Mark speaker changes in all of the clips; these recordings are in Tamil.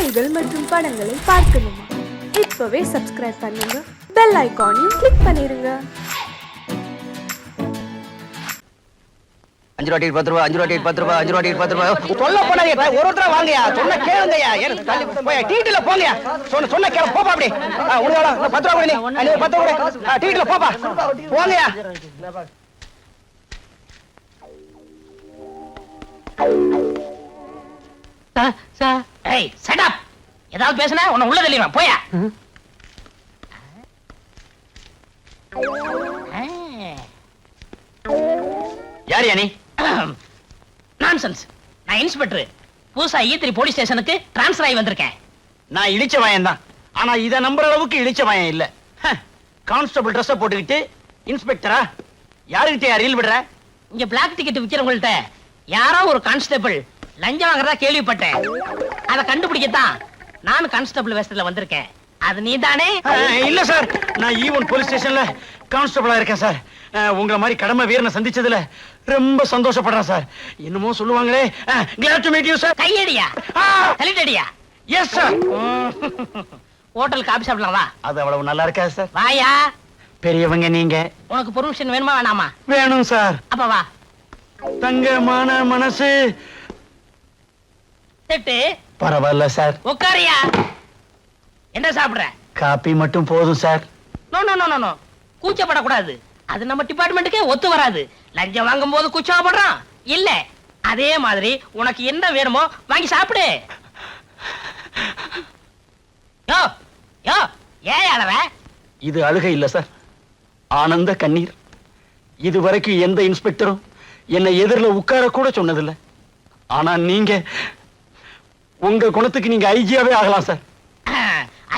Speaker 1: செய்திகள் மற்றும் படங்களை பார்க்கணுமா? இப்பவே சப்ஸ்கிரைப் பண்ணுங்க, பெல் ஐகானையும் கிளிக் பண்ணிருங்க.
Speaker 2: 5 ரூபாய் 10 ரூபாய் 5 ரூபாய் 10 ரூபாய் 5 ரூபாய் 10 ரூபாய் சொல்ல போனாங்க. ஒரு ஒருத்தர வாங்கயா, சொன்ன கேளுங்கயா. ஏன் தள்ளி போய் டீட்டில போங்கயா. சொன்ன கேளு, போப்பா அப்படி. உனக்கு 10 ரூபாய் நீ 10 ரூபாய் டீட்டில போப்பா, போங்கயா.
Speaker 3: சார் ஏய் ஷட் அப். ஏதாவது பேசுனா உன்னை உள்ள தள்ளிடுவேன், போயா.
Speaker 2: யார் நீ?
Speaker 3: நான்சென்ஸ். நான் இன்ஸ்பெக்டர். புதுசா ஈத்திரி போலீஸ் ஸ்டேஷனுக்கு டிரான்ஸ்ஃபர் ஆகி வந்திருக்கேன்.
Speaker 2: நான் இழிச்ச வாயன் தான். ஆனா இத நம்புற அளவுக்கு இழிச்ச வாயன் இல்ல. கான்ஸ்டபிள் ட்ரெஸ் போட்டுக்கிட்டு இன்ஸ்பெக்டரா? யாருகிட்ட ரீல் விடுற?
Speaker 3: இங்க பிளாக் டிக்கெட் விக்கிறவங்கள்ட்ட யாரோ ஒரு கான்ஸ்டபிள் லஞ்சம் வாங்குறதா கேள்விப்பட்டேன். அதை கண்டுபிடிக்கத்தான் நான் கான்ஸ்டபிள் வேஷத்துல வந்திருக்கேன். அது நீ தானே?
Speaker 2: இல்ல சார், நான் ஈவன் போலீஸ் ஸ்டேஷன்ல கான்ஸ்டபிளா இருக்கேன் சார். உங்கள மாதிரி கடமை வீரனை சந்திச்சதுல ரொம்ப சந்தோஷப்படுறேன் சார். என்னமோ சொல்லுவாங்களே, glad to meet you sir.
Speaker 3: கையடியா தள்ளிட்டடியா?
Speaker 2: Yes sir.
Speaker 3: ஹோட்டல் காபி சாப்பிடலாம் வா.
Speaker 2: அது அவ்வளவு நல்லா இருக்கா சார்?
Speaker 3: வாயா.
Speaker 2: பெரியவங்க நீங்க.
Speaker 3: உனக்கு பெர்மிஷன் வேணுமா வேணாமா?
Speaker 2: வேணும் சார்.
Speaker 3: அப்ப வா.
Speaker 2: தங்கமான மனசு.
Speaker 3: செட்டு
Speaker 2: பரவாயில்ல சார்.
Speaker 3: உட்காரியா. என்ன சாப்பிடுற?
Speaker 2: காபி மட்டும் போதும் sir.
Speaker 3: No no no no no, கூச்சப்படக்கூடாது. அது நம்ம டிபார்ட்மெண்ட்டுக்கே ஒத்து வராது. லஞ்சம் வாங்கும் போது கூச்சப்படுறான் இல்ல. அதே மாதிரி உனக்கு என்ன வேணுமோ வாங்கி சாப்பிடு. யோ யோ, ஏன் அழற?
Speaker 2: இது அழுகை இல்ல சார், ஆனந்த கண்ணீர். இதுவரைக்கும் எந்த இன்ஸ்பெக்டரும் என்னை எதிரில் உட்கார கூட சொன்னதில்லை. ஆனா நீங்க உங்க குணத்துக்கு நீங்க ஐஜியாவே ஆகலாம் சார்.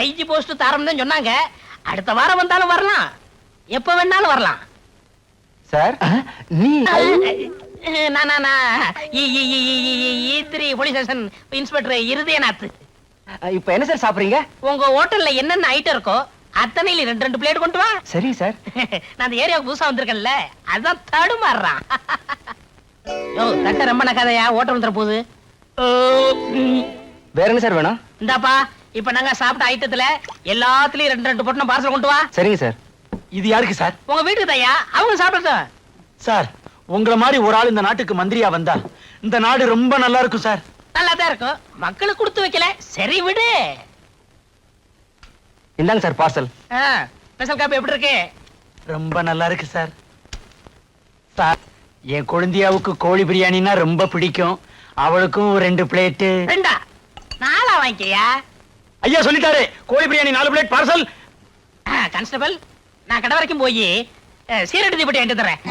Speaker 3: ஐஜி போஸ்ட் தரம் தான் சொன்னாங்க. அடுத்த வாரம் வந்தாலும் வரலாம், எப்ப வேணாலும் வரலாம்
Speaker 2: சார். நீ
Speaker 3: ஈத்திரி போலீஸ் ஸ்டேஷன் இன்ஸ்பெக்டர் இருதயநாத்.
Speaker 2: இப்ப என்ன சார் சாப்பிடுறீங்க?
Speaker 3: உங்க ஹோட்டல்ல என்னென்ன ஐட்டம் இருக்கோ அத்தனையில 2 பிளேட் கொண்டு வா.
Speaker 2: சரி சார்.
Speaker 3: நான் அந்த ஏரியாவுக்கு புதுசா வந்திருக்கேன்ல, அதான் தடுமாறுறான். யோ தட்ட ரொம்ப நக்காதையா, ஹோட்டல் வந்துற போகுது.
Speaker 2: வேற என்ன சார் வேணும்?
Speaker 3: இந்தாப்பா, இப்ப நாங்க சாப்பிட்ட ஐட்டத்துல எல்லாத்துலயும் 2 பொட்டணம் பார்சல் கொண்டு வா.
Speaker 2: சரிங்க சார். இது யாருக்கு சார்?
Speaker 3: உங்க வீட்டுக்கு தையா, அவங்க சாப்பிடட்டும்.
Speaker 2: சார், உங்கள மாதிரி ஒரு ஆள் இந்த நாட்டுக்கு மந்திரியா வந்தா இந்த நாடு ரொம்ப நல்லா இருக்கும் சார்.
Speaker 3: நல்லா தான் இருக்கும், மக்களுக்கு கொடுத்து வைக்கல. சரி விடு.
Speaker 2: இந்தாங்க சார் பார்சல்.
Speaker 3: ஸ்பெஷல் காபி எப்படி இருக்கு?
Speaker 2: ரொம்ப நல்லா இருக்கு சார். சார், என் குழந்தையாவுக்கு கோழி பிரியாணினா ரொம்ப பிடிக்கும். அவளுக்கும் 2 பிளேட்.
Speaker 3: 2 4 வாங்கிக்கியா?
Speaker 2: ஐயா சொல்லிட்டாரு, கோழி பிரியாணி 4 பிளேட் பார்சல்.
Speaker 3: கான்ஸ்டபிள், நான் கடை வரைக்கும் போய் சீரடி தீப்பெட்டி வாங்கிட்டு தரேன்.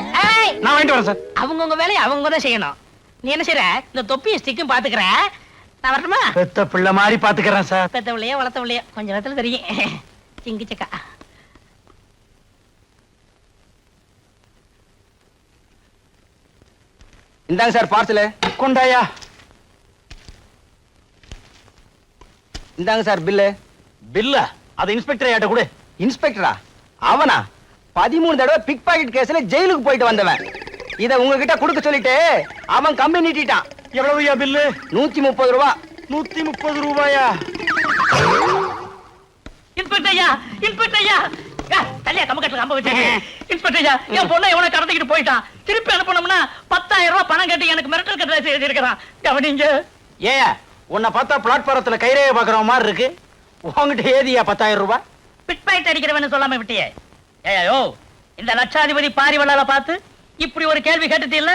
Speaker 2: நான் வாங்கிட்டு வரேன் சார்.
Speaker 3: அவங்கவுங்க வேலையை அவங்க தான் செய்யணும். நீ என்ன செய்யற? இந்த தொப்பியும் ஸ்டிக்கும் பாத்துக்கிற. நான் வரட்டுமா?
Speaker 2: பெத்த பிள்ளை மாதிரி பாத்துக்கிறேன் சார்.
Speaker 3: பெத்தவளையோ வளர்த்தவளையோ கொஞ்ச நேரத்துல தெரியும். சிங்கி சக்கா.
Speaker 2: இந்தாங்க சார் பார்சல். கொண்டாயா. இந்தாங்க சார் பில்லு. பில்லா? அது இன்ஸ்பெக்டர் ஐட்ட கொடு. இன்ஸ்பெக்டரா? அவனா? 13 தடவை பிக் பாக்கெட் கேஸ்ல ஜெயிலுக்கு போயிட்டு வந்தவன். இத உங்ககிட்ட கொடுக்க சொல்லிட்டு அவன் கம்பி நீட்டிட்டான். எவ்வளவுயா பில்லு? 130 ரூபாய். 130 ரூபாயா?
Speaker 3: இன்ஸ்பெக்டர் ஐயா, இன்ஸ்பெக்டர் ஐயா. தள்ளியா கம்பக்கட்டுல கம்ப வச்சு. இன்ஸ்பெக்டர் ஐயா, என் பொண்ணை எவனை கடத்திக்கிட்டு போயிட்டான். திருப்பி அனுப்பணும்னா 10,000 ரூபாய் பணம் கட்டி எனக்கு மிரட்டல் கட்டளை எழுதியிருக்கிறான். கவனிங்க.
Speaker 2: ஏன் உன்னை பார்த்தா பிளாட்பாரத்துல கைரேகை பாக்குற மாதிரி இருக்கு. உங்ககிட்ட ஏதியா 10,000 ரூபாய்?
Speaker 3: பிட் பாயிண்ட் அடிக்கிறவன்னு சொல்லாம விட்டியே. ஏயோ, இந்த லட்சாதிபதி பாரிவளால பார்த்து இப்படி ஒரு கேள்வி கேட்டுட்டு இல்ல,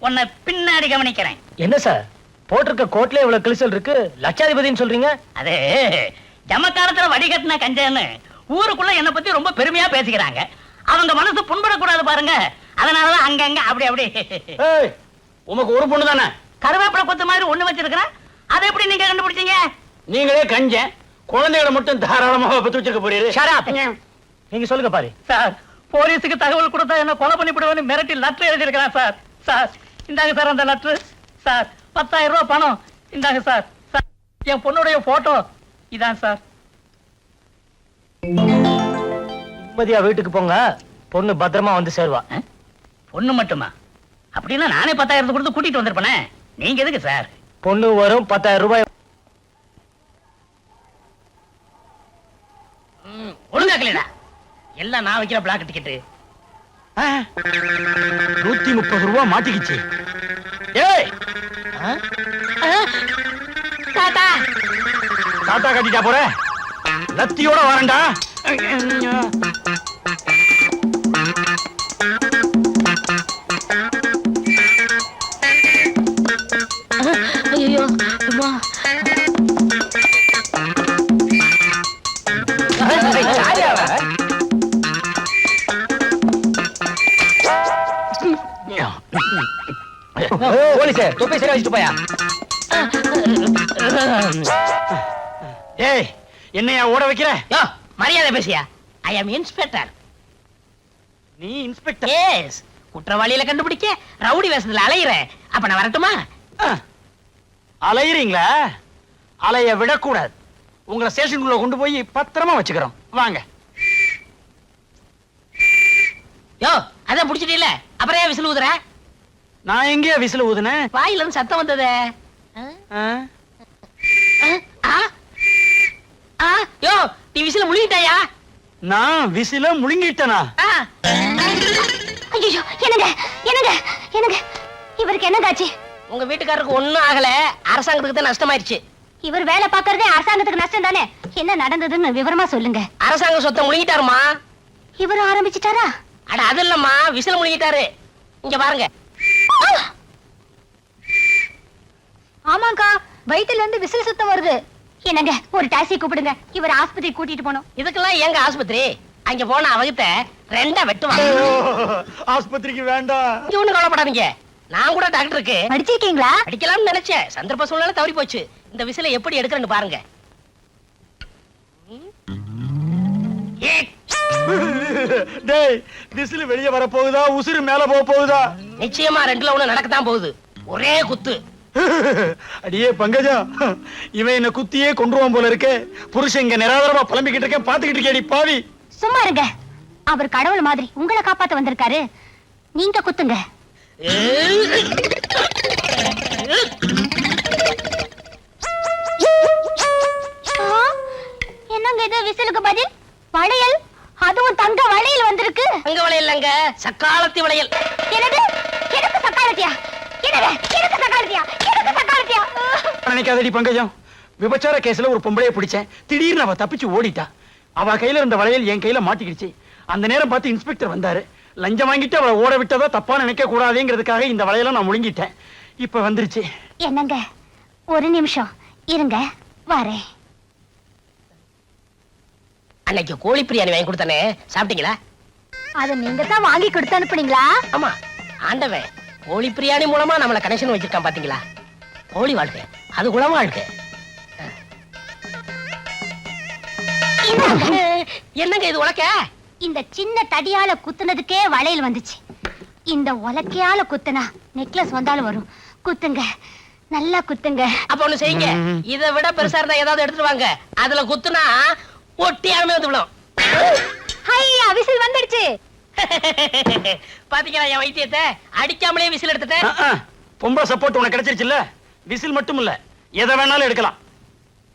Speaker 3: உன்னை பின்னாடி கவனிக்கிறேன்.
Speaker 4: என்ன சார், போட்டிருக்க கோட்ல இவ்வளவு கிழிசல் இருக்கு, லட்சாதிபதினு சொல்றீங்க?
Speaker 3: அதே ஜமக்காலத்துல வடிகட்டின கஞ்சன்னு ஊருக்குள்ள என்ன பத்தி ரொம்ப பெருமையா பேசிக்கிறாங்க. அவங்க மனசு புண்படக்கூடாது பாருங்க, அதனாலதான் அங்கங்க அப்படி அப்படி.
Speaker 2: உமக்கு ஒரு பொண்ணு தானே?
Speaker 3: கருவேப்பிலை கொத்து மாதிரி ஒண்ணு வச்சிருக்கிறேன். அதை எப்படி நீங்க கண்டுபிடிச்சீங்க?
Speaker 2: நீங்களே கஞ்ச குழந்தைகளை மட்டும் தாராளமாக பத்து வச்சிருக்க போறீங்க.
Speaker 4: நீங்க சொல்லுங்க பாரு.
Speaker 3: சார், போலீஸுக்கு தகவல் கொடுத்தா என்ன கொலை பண்ணிவிடுவேன்னு மிரட்டி லெட்டர் எழுதியிருக்கிறேன் சார். சார் இந்தாங்க சார் அந்த லெட்டர். சார் 10,000 ரூபாய் பணம் இந்தாங்க சார். சார், என் பொண்ணுடைய போட்டோ இதான் சார்.
Speaker 4: நிம்மதியா வீட்டுக்கு போங்க, பொண்ணு பத்திரமா வந்து சேருவா.
Speaker 3: பொண்ணு மட்டுமா? அப்படின்னா நானே 10,000 கொடுத்து கூட்டிட்டு வந்திருப்பேனே. நீங்க எதுக்கு சார்?
Speaker 4: பொண்ணு வரும், 10,000 ரூபாய்.
Speaker 3: சாக்கலடா. எல்லாம் நான் வைக்கிற பிளாக் டிக்கெட்.
Speaker 2: 130 ரூபா மாட்டிக்கிச்சு. ஏய்
Speaker 3: டாடா.
Speaker 2: டாட்டா கட்டிட்டா போற, லத்தியோட வரேன்டா.
Speaker 3: ஐயோ அம்மா.
Speaker 2: போலீஸ் தொப்பை சரியா வச்சுட்டு போயா. ஏய் என்னையா ஓட வைக்கிற?
Speaker 3: யோ மரியாதை பேசியா. ஐ அம் இன்ஸ்பெக்டர்.
Speaker 2: நீ இன்ஸ்பெக்டர்?
Speaker 3: எஸ். குற்றவாளியில கண்டுபிடிக்க ரவுடி வேஷத்துல அலையிறேன். அப்ப நான் வரட்டுமா?
Speaker 2: அலையிறீங்களா? அலைய விடக்கூடாது. உங்களை ஸ்டேஷனுக்குள்ள கொண்டு போய் பத்திரமா வச்சுக்கிறோம். வாங்க.
Speaker 3: யோ அதான் புடிச்சிட்டீல்ல, அப்புறம் ஏன் விசில் ஊதுற?
Speaker 2: நான் எங்கேயா விசில் ஊதுனேன்?
Speaker 3: வாயில இருந்து சத்தம் வந்ததே. யோ நீ விசில முழுங்கிட்டாயா?
Speaker 2: நான் விசில முழுங்கிட்டனா?
Speaker 5: ஐயோ என்னங்க என்னங்க என்னங்க இவருக்கு என்னங்க ஆச்சு?
Speaker 3: உங்க வீட்டுக்காரருக்கு ஒண்ணும் ஆகல, அரசாங்கத்துக்கு தான் நஷ்டமாயிருச்சு.
Speaker 5: இவர் வேலை பார்க்கறதே அரசாங்கத்துக்கு நஷ்டம் தானே. என்ன நடந்ததுன்னு விவரமா சொல்லுங்க.
Speaker 3: அரசாங்க சொத்தை முழுங்கிட்டாருமா.
Speaker 5: இவர் ஆரம்பிச்சிட்டாரா?
Speaker 3: அட அது இல்லம்மா, விசில முழுங்கிட்டாரு. இங்க பாருங்க.
Speaker 5: ஆமாங்கா, வயித்துல இருந்து விசில் சுத்தம் வருது. என்னங்க ஒரு டாக்ஸி கூப்பிடுங்க, இவர் ஆஸ்பத்திரி கூட்டிட்டு போனோம்.
Speaker 3: இதுக்கெல்லாம் எங்க ஆஸ்பத்திரி? அங்க போன அவகிட்ட ரெண்டா வெட்டுவாங்க.
Speaker 2: ஆஸ்பத்திரிக்கு வேண்டாம்.
Speaker 3: இங்க ஒண்ணும் கவலைப்படாதீங்க, நான் கூட டாக்டருக்கு
Speaker 5: படிச்சிருக்கீங்களா?
Speaker 3: அடிக்கலாம்னு நினைச்சேன். சந்தர்ப்ப சூழ்நிலை தவறி போச்சு. இந்த விசில எப்படி எடுக்கிறேன்னு பாருங்க.
Speaker 2: டேய் விசில் வெளிய வர போகுதா, உசுறு மேல போக போகுதா?
Speaker 3: நிச்சயமா ரெண்டுல ஒண்ணு நடக்கத்தான் போகுது. ஒரே குத்து.
Speaker 2: அடியே பங்கஜா, இவன் என்ன குத்தியே கொன்றுவான் போல இருக்கே. புருஷன் இங்க நிராதரமா புலம்பிக்கிட்டு இருக்கேன், பாத்துக்கிட்டு இருக்கேடி பாவி.
Speaker 5: சும்மா இருங்க, அவர் கடவுள் மாதிரி உங்களை காப்பாத்த வந்திருக்காரு. நீங்க குத்துங்க. என்னங்க இது விசிலுக்கு பதில்? வளையல், அதுவும் தங்க வளையல் வந்திருக்கு.
Speaker 3: தங்க வளையல் இல்லங்க, சக்காலத்தி வளையல்.
Speaker 5: என்னது? எனக்கு சக்காலத்தியா? என்னது? எனக்கு சக்காலத்தியா? எனக்கு சக்காலத்தியா?
Speaker 2: நினைக்காதடி பங்கஜம், விபச்சார கேஸ்ல ஒரு பொம்பளைய பிடிச்சேன். திடீர்னு அவ தப்பிச்சு ஓடிட்டா. அவ கையில இருந்த வளையல் என் கையில மாட்டிக்கிடுச்சு. அந்த நேரம் பார்த்து இன்ஸ்பெக்டர் வந்தாரு. லஞ்சம் வாங்கிட்டு அவளை ஓட விட்டதா தப்பா நினைக்க கூடாதுங்கிறதுக்காக இந்த வளையல நான் முழுங்கிட்டேன். இப்ப வந்துருச்சு.
Speaker 5: என்னங்க ஒரு நிமிஷம் இருங்க, வரேன்.
Speaker 3: அன்னைக்கு கோழி பிரியாணி வாங்கி கொடுத்தானே, சாப்பிட்டீங்களா?
Speaker 5: அத நீங்க தான் வாங்கி கொடுத்து அனுப்புனீங்களா?
Speaker 3: ஆமா, ஆண்டவன் கோழி பிரியாணி மூலமா நம்மள கனெக்ஷன் வச்சிருக்கான் பாத்தீங்களா? கோழி வாழ்க்கை அது குளம் வாழ்க்கை. என்னங்க இது உலக்க?
Speaker 5: இந்த சின்ன தடியால குத்துனதுக்கே வளையல் வந்துச்சு. இந்த உலக்கையால குத்துனா நெக்லஸ் வந்தாலும் வரும். குத்துங்க, நல்லா குத்துங்க.
Speaker 3: அப்ப ஒண்ணு செய்யுங்க, இதை விட பெருசா இருந்தா ஏதாவது எடுத்துட்டு வாங்க. அதுல குத்துனா ஒட்டியாமே வந்து விடும்.
Speaker 5: ஹையா, விசில் வந்துடுச்சு.
Speaker 3: பாத்தீங்களா என் வைத்தியத்தை? அடிக்காமலே விசில் எடுத்துட்டேன்.
Speaker 2: பொம்பளை சப்போர்ட் உனக்கு கிடைச்சிருச்சுல்ல. விசில் மட்டும் இல்ல, எதை வேணாலும் எடுக்கலாம்.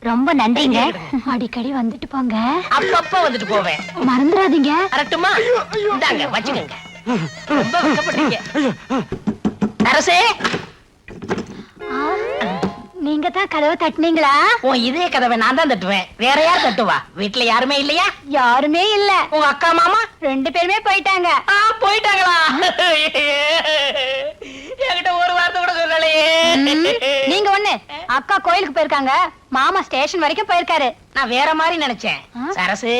Speaker 5: ரொம்ப நன்றிங்க. அடிக்கடி வந்துட்டு போங்க.
Speaker 3: அப்பப்ப வந்துட்டு போவேன்,
Speaker 5: மறந்துடாதீங்க.
Speaker 3: கரெக்ட்டுமா? இந்தாங்க வச்சுக்கோங்க. ரொம்ப வெட்கப்பட்டீங்க. அரசே,
Speaker 5: நீங்க தான் கதவை தட்டுனீங்களா?
Speaker 3: உன் இதே கதவை நான் தான் தட்டுவேன், வேற யார் தட்டுவா? வீட்டுல யாருமே இல்லையா?
Speaker 5: யாருமே இல்ல.
Speaker 3: உங்க அக்கா மாமா
Speaker 5: 2 பேருமே போயிட்டாங்க.
Speaker 3: போயிட்டாங்களா? என்கிட்ட ஒரு வார்த்தை கூட சொல்லலையே.
Speaker 5: நீங்க ஒண்ணு, அக்கா கோயிலுக்கு போயிருக்காங்க, மாமா ஸ்டேஷன் வரைக்கும் போயிருக்காரு.
Speaker 3: நான் வேற மாதிரி நினைச்சேன். சரசு,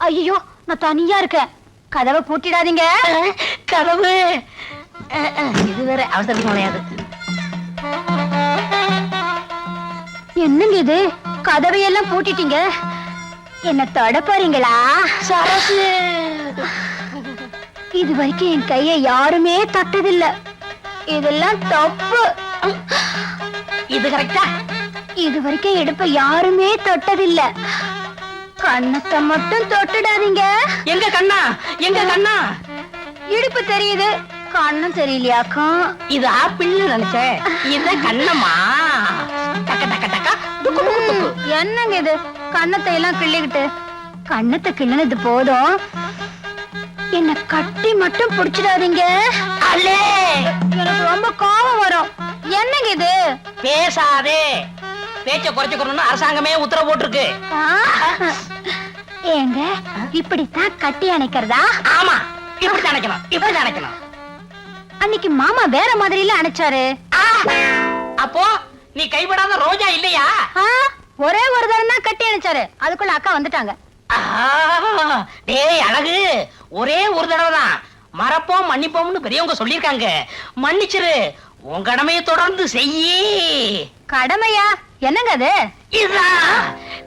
Speaker 5: ஐயோ நான் தனியா இருக்கேன், கதவை பூட்டிடாதீங்க.
Speaker 3: கதவு இது வேற அவசரத்துக்கு நுழையாது.
Speaker 5: என்னங்க இது, கதவையெல்லாம் பூட்டிட்டீங்க, என்ன தொட போறீங்களா?
Speaker 3: சரசு,
Speaker 5: இது வரைக்கும் என் கையை யாருமே தொட்டதில்ல, இதெல்லாம் தப்பு.
Speaker 3: இது கரெக்டா?
Speaker 5: இது வரைக்கும் இடுப்ப யாருமே தொட்டதில்ல, கண்ணத்தை மட்டும் தொட்டுடாதீங்க.
Speaker 3: எங்க கண்ணா, எங்க கண்ணா?
Speaker 5: இடுப்பு தெரியுது, கண்ணும் தெரியலையாக்கா?
Speaker 3: இது ஆப்பிள்னு நினைச்சேன், இது கண்ணம்மா. டக்க டக்க டக்க டுக்கு டுக்கு டுக்கு.
Speaker 5: என்னங்க இது, கண்ணத்தை எல்லாம் கிள்ளிக்கிட்டு கண்ணத்தை கிள்ளனது போதும், என்ன கட்டி மட்டும் புடிச்சிடாதீங்க.
Speaker 3: அல்லே
Speaker 5: எனக்கு ரொம்ப கோபம் வரும். என்னங்க இது?
Speaker 3: பேசாதே, பேச்ச குறைச்சுக்கணும்னு அரசாங்கமே உத்தரவு போட்டிருக்கு.
Speaker 5: ஆ? ஏங்க இப்படித்தான் கட்டி அணைக்கிறதா?
Speaker 3: ஆமா, இப்படி நினைக்கணும், இப்படி நினைக்கணும்.
Speaker 5: அன்னைக்கு மாமா வேற மாதிரில அணைச்சாரு.
Speaker 3: அப்போ நீ கைவிடாத ரோஜா இல்லையா?
Speaker 5: ஆ, ஒரே ஒரு தரம் தான் கட்டி அணைச்சாரு, அதுக்குள்ள அக்கா வந்துட்டாங்க.
Speaker 3: டேய் அழகு, ஒரே ஒரு தடவை தான் மறப்போம் மன்னிப்போம்னு பெரியவங்க சொல்லிருக்காங்க. மன்னிச்சிரு, உன் கடமையை தொடர்ந்து செய்யி.
Speaker 5: கடமையா? என்னங்க அது?
Speaker 3: இதுதான்,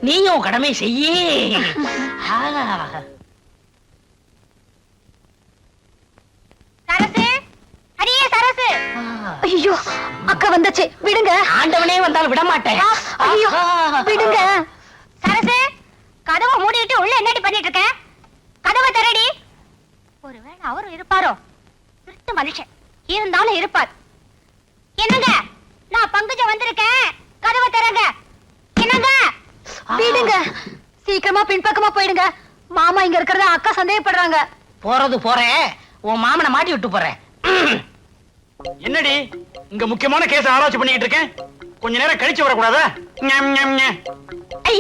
Speaker 3: நீயும் உன் கடமையை செய்யி.
Speaker 5: சரசு, அடியே சரசு. ஐயோ, அக்கா வந்துச்சு, விடுங்க.
Speaker 3: ஆண்டவனே வந்தாலும் விட மாட்டேன்.
Speaker 5: ஐயோ, விடுங்க. சரசு, கதவை மூடிட்டு உள்ள என்னடி பண்ணிட்டு இருக்க? கதவை திறடி. ஒருவேளை அவரும் இருப்பாரோ? திருட்டு மனுஷன் இருந்தாலும் இருப்பார். என்னங்க, நான் பங்குஜம் வந்திருக்கேன், கதவை திறங்க. என்னங்க? விடுங்க, சீக்கிரமா பின்பக்கமா போயிடுங்க. மாமா இங்க இருக்கிறத அக்கா சந்தேகப்படுறாங்க.
Speaker 3: போறது போறேன், உன் மாமனை மாட்டி விட்டு போறேன்.
Speaker 2: என்னடி இங்க முக்கியமான கேஸ் ஆராய்ச்சி பண்ணிட்டு இருக்கேன், கொஞ்ச நேரம் கழிச்சு வரக்கூடாதா?
Speaker 5: ஐ,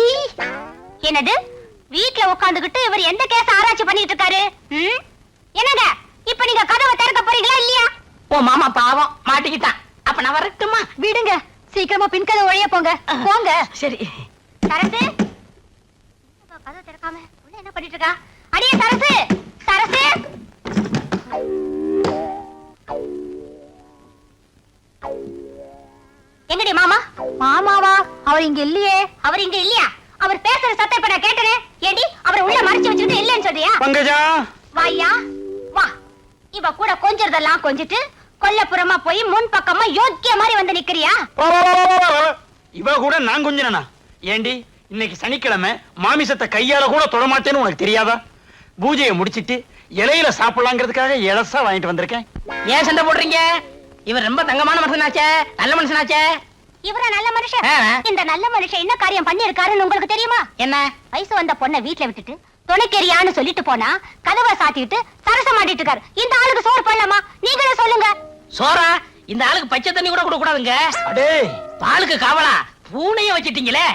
Speaker 5: என்னது? வீட்ல உட்கார்ந்துகிட்டு இவர் எந்த கேஸ் ஆராய்ச்சி பண்ணிட்டு இருக்காரு? என்னங்க, இப்ப நீங்க கதவை திறக்க போறீங்களா இல்லையா?
Speaker 3: உன் மாமா பாவம் மாட்டிக்கிட்டான். அப்ப நான் வரட்டுமா?
Speaker 5: விடுங்க, சீக்கிரமா பின்கதை ஒழிய போங்க. போங்க.
Speaker 3: சரி.
Speaker 5: சரசு, கதவை திறக்காம உள்ள என்ன பண்ணிட்டு இருக்கா? அடியே சரசு, சரசு. எங்கடி மாமா? மாமாவா? அவர் இங்க இல்லையே. அவர் இங்க இல்லையா? அவர் பேசுற சத்தம் இப்ப நான் கேட்டனே. ஏடி, அவரை உள்ள மறைச்சு வச்சிட்டு இல்லன்னு சொல்றியா?
Speaker 2: பங்கஜா,
Speaker 5: வாயா வா. இவ கூட கொஞ்சறதெல்லாம் கொஞ்சிட்டு கொல்லப்புறமா போய் முன் பக்கமா யோக்கிய மாதிரி வந்து நிக்கிறியா?
Speaker 2: இவ கூட நான் கொஞ்சனா? ஏண்டி, இன்னைக்கு சனிக்கிழமை, மாமிசத்தை கையால கூட தொடமாட்டேன்னு உனக்கு தெரியாதா? பூஜையை முடிச்சிட்டு இலையில சாப்பிடலாங்கிறதுக்காக இலசா வாங்கிட்டு வந்திருக்கேன்.
Speaker 3: ஏன் சண்டை போடுறீங்க? இவர் ரொம்ப தங்கமான மனுஷனாச்சே, நல்ல மனுஷனாச்சே.
Speaker 5: இவரா நல்ல மனுஷன்?
Speaker 3: ஆ.
Speaker 5: இந்த நல்ல மனுஷன் என்ன காரியம் பண்ணிருக்காருன்னு உங்களுக்கு தெரியுமா?
Speaker 3: என்ன?
Speaker 5: வயசு வந்த பொண்ணை வீட்டுல விட்டுட்டு துணைக்கெரியான்னு சொல்லிட்டு போனா கதவை சாத்திட்டு சரசம் மாட்டிட்டு இருக்காரு. இந்த ஆளுக்கு சோறு போடலாமா? நீங்களே சொல்லுங்க.
Speaker 3: சோரா? இந்த ஆளுக்கு பச்சை தண்ணி கூட கொடுக்க கூடாதுங்க.
Speaker 2: அடே,
Speaker 3: பாலுக்கு காவலா பூனைய வச்சிட்டீங்களே.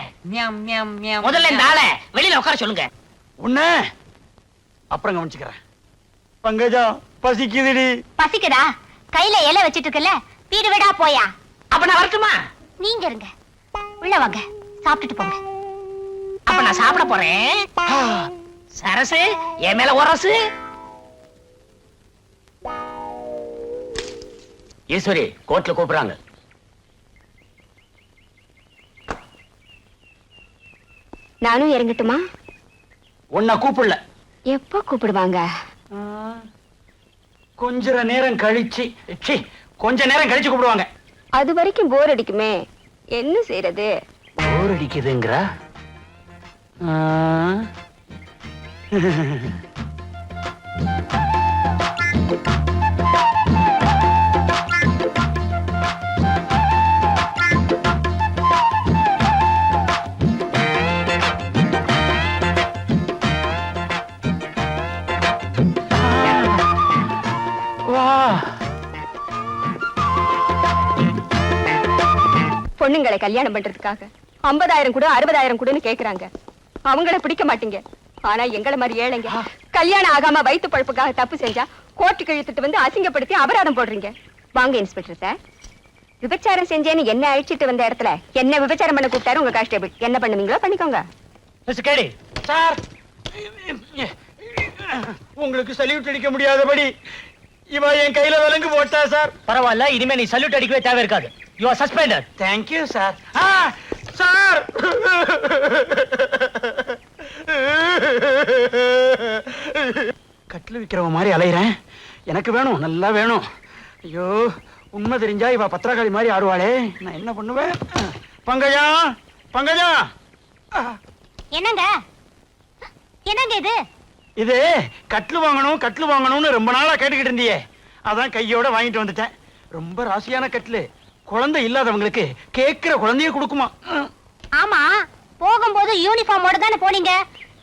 Speaker 3: முதல்ல இந்த ஆளை வெளியில உட்கார சொல்லுங்க.
Speaker 2: உன்ன அப்புறம் கவனிச்சுக்கிறேன். பங்கஜா, பசிக்குதுடி.
Speaker 5: பசிக்குதா? கையில இலை வச்சிட்டு இருக்கல, வீடு வீடா போயா.
Speaker 3: அப்ப நான் வரட்டுமா?
Speaker 5: நீங்க இருங்க, உள்ள வாங்க, சாப்பிட்டுட்டு போங்க.
Speaker 3: அப்ப நான் சாப்பிட போறேன். சரசு, என் மேல உரசு.
Speaker 2: ஈஸ்வரி, கோர்ட்ல கூப்பிடுறாங்க.
Speaker 5: நானும் இறங்கட்டுமா?
Speaker 2: உன்னை கூப்பிடல.
Speaker 5: எப்போ கூப்பிடுவாங்க?
Speaker 2: கொஞ்ச நேரம் கழிச்சு, கொஞ்ச நேரம் கழிச்சு கூப்பிடுவாங்க.
Speaker 5: அது வரைக்கும் போர் அடிக்குமே, என்ன செய்யறது?
Speaker 2: போர் அடிக்குதுங்கறா?
Speaker 6: பொண்ணுங்களை கல்யாணம் பண்றதுக்காக 50,000 கூட 60,000 கூடன்னு கேக்குறாங்க. அவங்கள பிடிக்க மாட்டீங்க. ஆனா எங்களை மாதிரி ஏழைங்க கல்யாணம் ஆகாம வயிற்று பழப்புக்காக தப்பு செஞ்சா கோர்ட்டுக்கு இழுத்துட்டு வந்து அசிங்கப்படுத்தி அபராதம் போடுறீங்க. வாங்க இன்ஸ்பெக்டர் சார், விபச்சாரம் செஞ்சேன்னு என்ன அழிச்சிட்டு வந்த இடத்துல என்ன விபச்சாரம் பண்ண கூப்பிட்டாரு உங்க கான்ஸ்டேபிள். என்ன பண்ணுவீங்களோ பண்ணிக்கோங்க.
Speaker 2: சார், உங்களுக்கு சல்யூட் அடிக்க முடியாதபடி இவ என் கையில விலங்கு போட்டா சார்.
Speaker 4: பரவாயில்ல, இனிமே நீ சல்யூட் அடிக்கவே தேவை இருக்காது. You are suspended.
Speaker 2: Thank you sir. Sir, கட்டில் விக்கிறவ மாதிரி அலையிறேன். எனக்கு வேணும், நல்லா வேணும். ஐயோ, உண்மை தெரிஞ்சா இவ பத்திரகாளி மாதிரி ஆடுவாளே, நான் என்ன பண்ணுவேன்? பங்கஜா, பங்கஜா.
Speaker 5: என்னங்க, என்னங்க இது?
Speaker 2: இது கட்லு வாங்கணும், கட்லு வாங்கணும்னு ரொம்ப நாளா கேட்டுக்கிட்டு இருந்தியே, அதான் கையோட வாங்கிட்டு வந்துட்டேன். ரொம்ப ராசியான கட்லு, குழந்தை இல்லாதவங்களுக்கு கேட்கிற குழந்தைய கொடுக்குமா.
Speaker 5: ஆமா, போகும்போது யூனிஃபார்மோட தானே போனீங்க.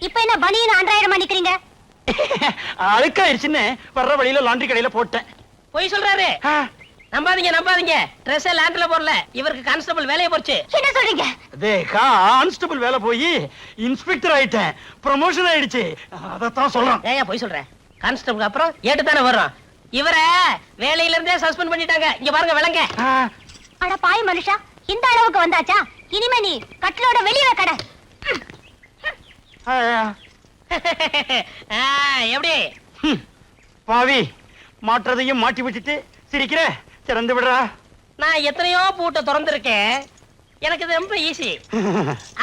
Speaker 5: இப்ப என்ன பனியன் 2000 நிக்கிறீங்க?
Speaker 2: அழுக்காயிருச்சுன்னு வர்ற வழியில லாண்டரி கடையில போட்டேன்.
Speaker 3: போய் சொல்றாரு.
Speaker 2: ஆ,
Speaker 3: நம்பாதீங்க ட்ரெஸ் லேண்ட்ல போடல, இவருக்கு கான்ஸ்டபிள் வேலையை போச்சு.
Speaker 5: என்ன சொல்றீங்க?
Speaker 2: அதே கான்ஸ்டபிள் வேலை போய் இன்ஸ்பெக்டர் ஆயிட்டேன், ப்ரமோஷன் ஆயிடுச்சு. அதத்தான் சொல்றேன்.
Speaker 3: ஏன் போய் சொல்றேன்? கான்ஸ்டபிள் அப்புறம் ஏட்டு தானே வர்றோம். இவரை வேலையில இருந்தே சஸ்பெண்ட் பண்ணிட்டாங்க. இங்க பாருங்க விலங்க.
Speaker 2: ஆ,
Speaker 5: அட பாய் மனுஷா, இந்த அளவுக்கு வந்தாச்சா? இனிமே நீ கட்டிலோட வெளியே கடை.
Speaker 2: ஆ,
Speaker 3: எப்படி
Speaker 2: ஹம், பாவி மாற்றதையும் மாட்டி விட்டுட்டு சிரிக்கிற, திறந்து விடுறா.
Speaker 3: நான் எத்தனையோ பூட்டை திறந்திருக்கேன், எனக்கு இது ரொம்ப ஈஸி.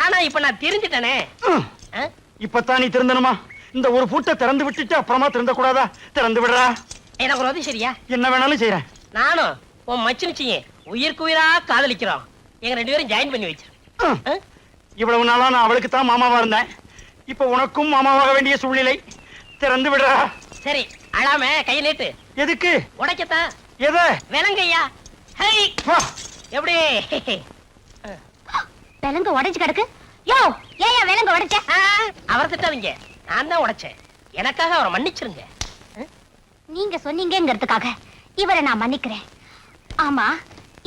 Speaker 3: ஆனா இப்ப நான் தெரிஞ்சுட்டேனே. ஆ?
Speaker 2: இப்பதான் நீ திறந்தனுமா? இந்த ஒரு பூட்டை திறந்து விட்டுட்டு அப்புறமா திறந்த கூடாதா? திறந்து விடுறா.
Speaker 3: எனக்கு ஒரு உதவி சரியா?
Speaker 2: என்ன வேணாலும் செய்யறேன்.
Speaker 3: நானும் உன் மச்சினிச்சிங்க உயிருக்கு உயிரா காதலிக்கிறோம். எங்க 2 பேரும் ஜாயின் பண்ணி வச்சிரு. ஆ?
Speaker 2: இவ்வளவு நாளா நான் அவளுக்கு தான் மாமாவா இருந்தேன். இப்ப உனக்கும் மாமாவாக வேண்டிய சூழ்நிலை. திறந்து விடுறா.
Speaker 3: சரி, அழாம கையை நீட்டு.
Speaker 2: எதுக்கு?
Speaker 3: உடைக்கத்தான்.
Speaker 2: எதை?
Speaker 3: விலங்கையா. ஹை,
Speaker 2: வா.
Speaker 3: எப்படி?
Speaker 5: விலங்கு உடைஞ்சு கிடக்கு. யோ, ஏன் விலங்கு உடைச்ச?
Speaker 3: ஆ, அவரை திட்டாதீங்க, நான் தான் உடைச்சேன். எனக்காக அவரை மன்னிச்சிருங்க.
Speaker 5: நீங்க சொன்னீங்கங்கிறதுக்காக இவரை நான் மன்னிக்கிறேன். ஆமா,